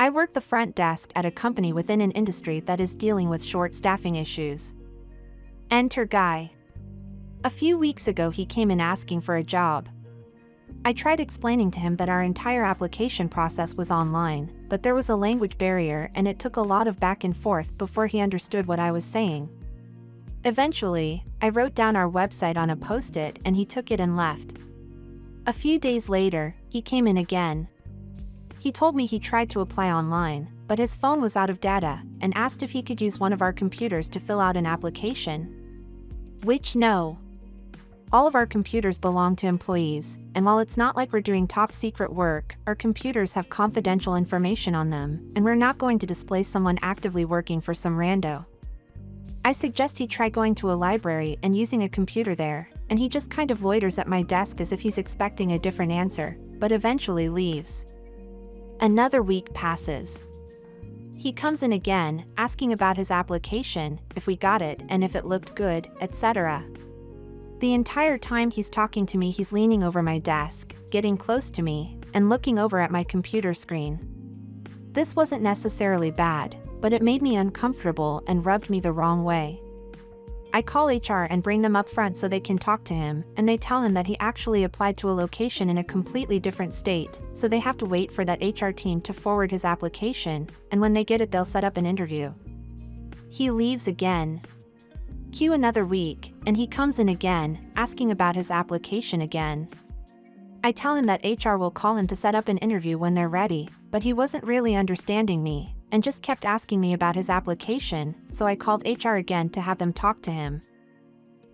I work the front desk at a company within an industry that is dealing with short staffing issues. Enter Guy. A few weeks ago he came in asking for a job. I tried explaining to him that our entire application process was online, but there was a language barrier and it took a lot of back and forth before he understood what I was saying. Eventually, I wrote down our website on a post-it and he took it and left. A few days later, he came in again. He told me he tried to apply online, but his phone was out of data, and asked if he could use one of our computers to fill out an application. Which no. All of our computers belong to employees, and while it's not like we're doing top secret work, our computers have confidential information on them, and we're not going to display someone actively working for some rando. I suggest he try going to a library and using a computer there, and he just kind of loiters at my desk as if he's expecting a different answer, but eventually leaves. Another week passes. He comes in again, asking about his application, if we got it and if it looked good, etc. The entire time he's talking to me he's leaning over my desk, getting close to me, and looking over at my computer screen. This wasn't necessarily bad, but it made me uncomfortable and rubbed me the wrong way. I call HR and bring them up front so they can talk to him, and they tell him that he actually applied to a location in a completely different state, so they have to wait for that HR team to forward his application, and when they get it they'll set up an interview. He leaves again. Cue another week, and he comes in again, asking about his application again. I tell him that HR will call him to set up an interview when they're ready, but he wasn't really understanding me, and just kept asking me about his application, so I called HR again to have them talk to him.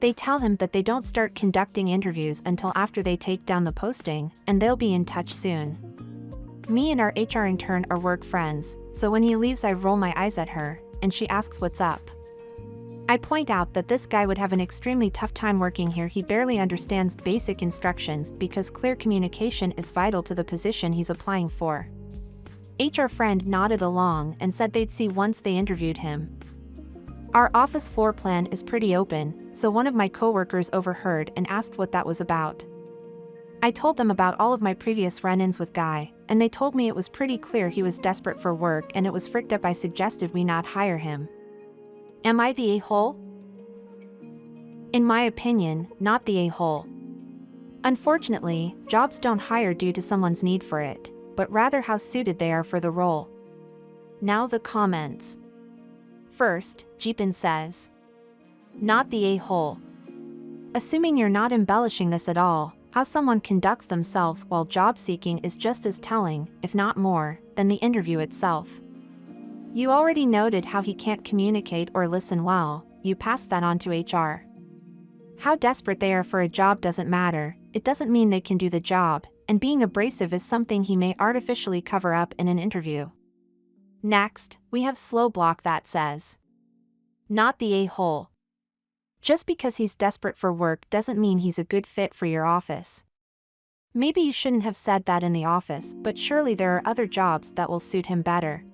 They tell him that they don't start conducting interviews until after they take down the posting, and they'll be in touch soon. Me and our HR intern are work friends, so when he leaves I roll my eyes at her, and she asks what's up. I point out that this guy would have an extremely tough time working here. He barely understands basic instructions because clear communication is vital to the position he's applying for. HR friend nodded along and said they'd see once they interviewed him. Our office floor plan is pretty open, so one of my coworkers overheard and asked what that was about. I told them about all of my previous run-ins with Guy, and they told me it was pretty clear he was desperate for work and it was fricked up I suggested we not hire him. Am I the a-hole? In my opinion, not the a-hole. Unfortunately, jobs don't hire due to someone's need for it, but rather how suited they are for the role. Now the comments. First, Jeepin says, not the a-hole. Assuming you're not embellishing this at all, how someone conducts themselves while job seeking is just as telling, if not more, than the interview itself. You already noted how he can't communicate or listen well, you passed that on to HR. How desperate they are for a job doesn't matter, it doesn't mean they can do the job, and being abrasive is something he may artificially cover up in an interview. Next, we have Slow Block that says, not the a-hole. Just because he's desperate for work doesn't mean he's a good fit for your office. Maybe you shouldn't have said that in the office, but surely there are other jobs that will suit him better.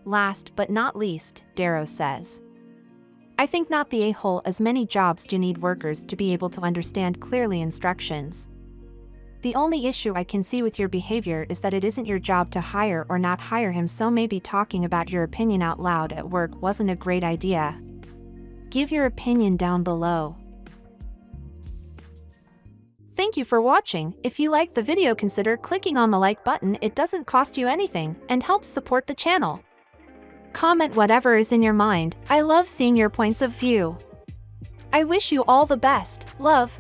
Last but not least, Darrow says, I think not the a-hole as many jobs do need workers to be able to understand clearly instructions. The only issue I can see with your behavior is that it isn't your job to hire or not hire him, so maybe talking about your opinion out loud at work wasn't a great idea. Give your opinion down below. Thank you for watching. If you liked the video, consider clicking on the like button. It doesn't cost you anything and helps support the channel. Comment whatever is in your mind. I love seeing your points of view. I wish you all the best. Love.